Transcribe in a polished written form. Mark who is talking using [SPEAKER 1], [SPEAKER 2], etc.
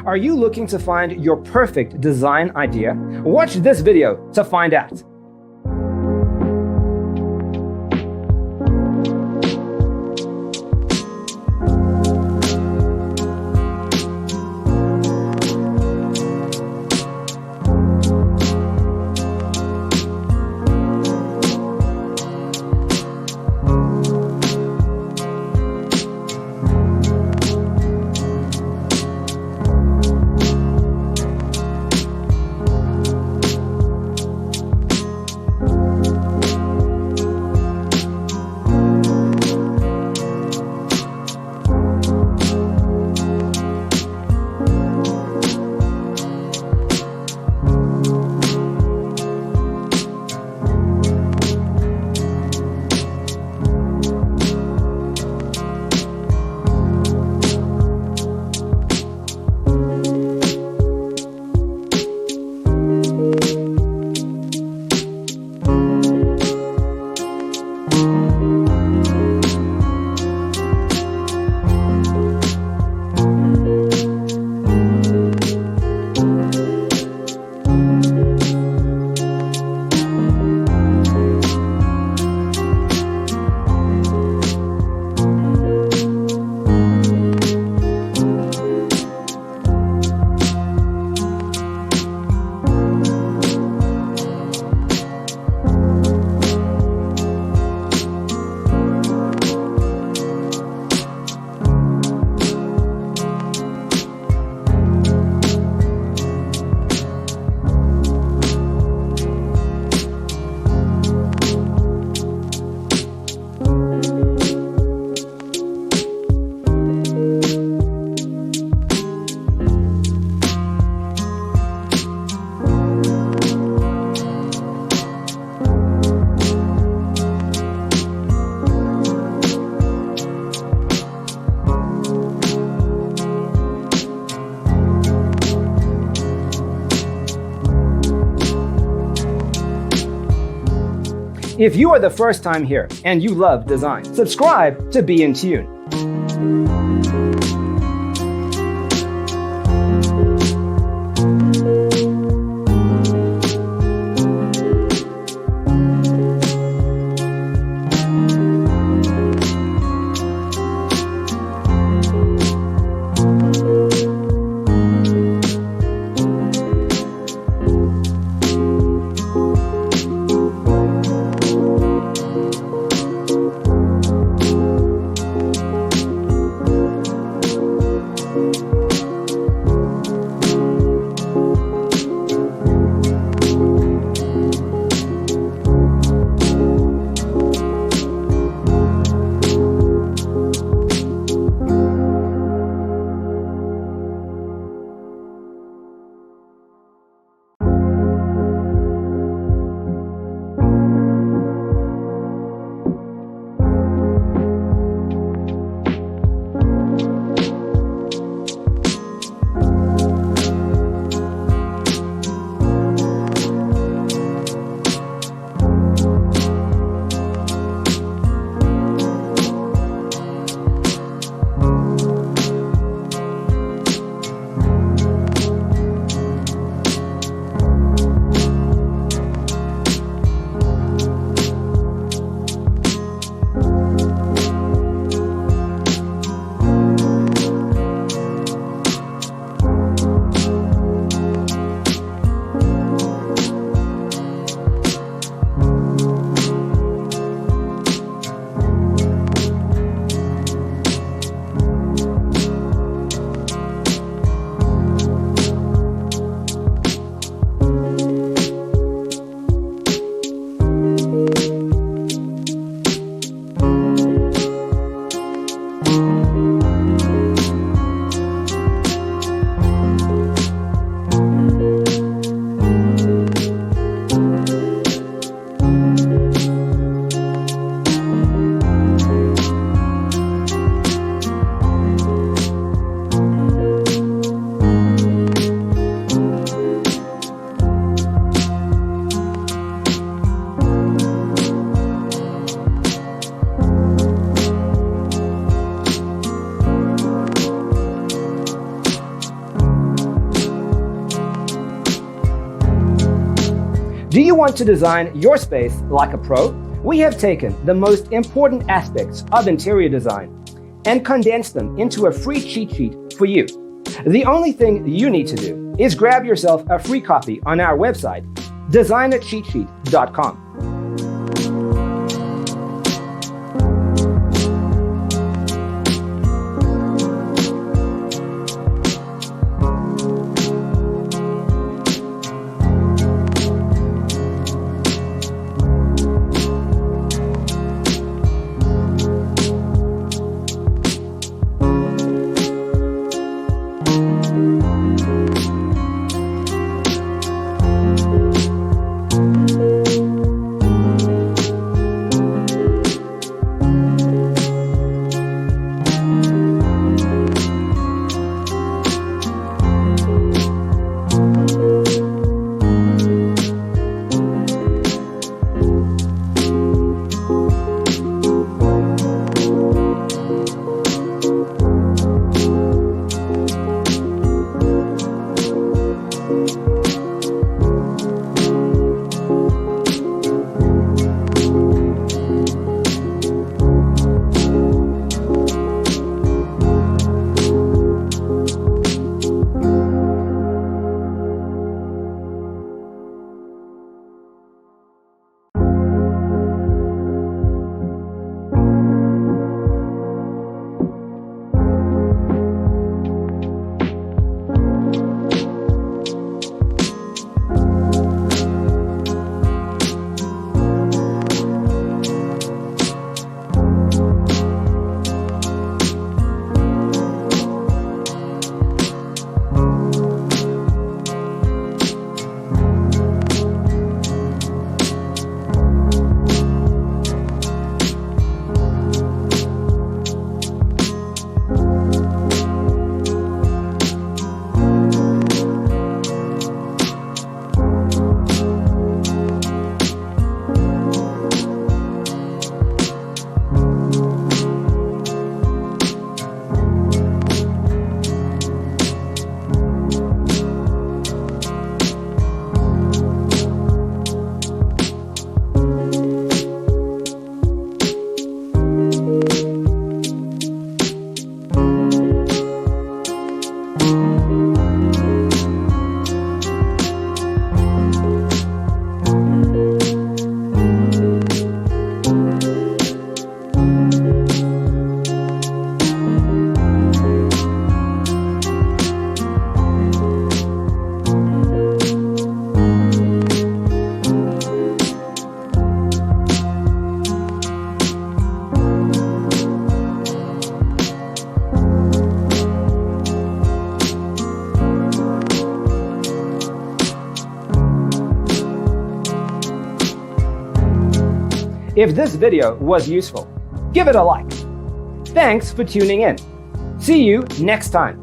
[SPEAKER 1] Are you looking to find your perfect design idea? Watch this video to find out. If you are the first time here and you love design, subscribe to be in tune. Do you want to design your space like a pro? We have taken the most important aspects of interior design and condensed them into a free cheat sheet for you. The only thing you need to do is grab yourself a free copy on our website, designercheatsheet.com. If this video was useful, give it a like. Thanks for tuning in. See you next time.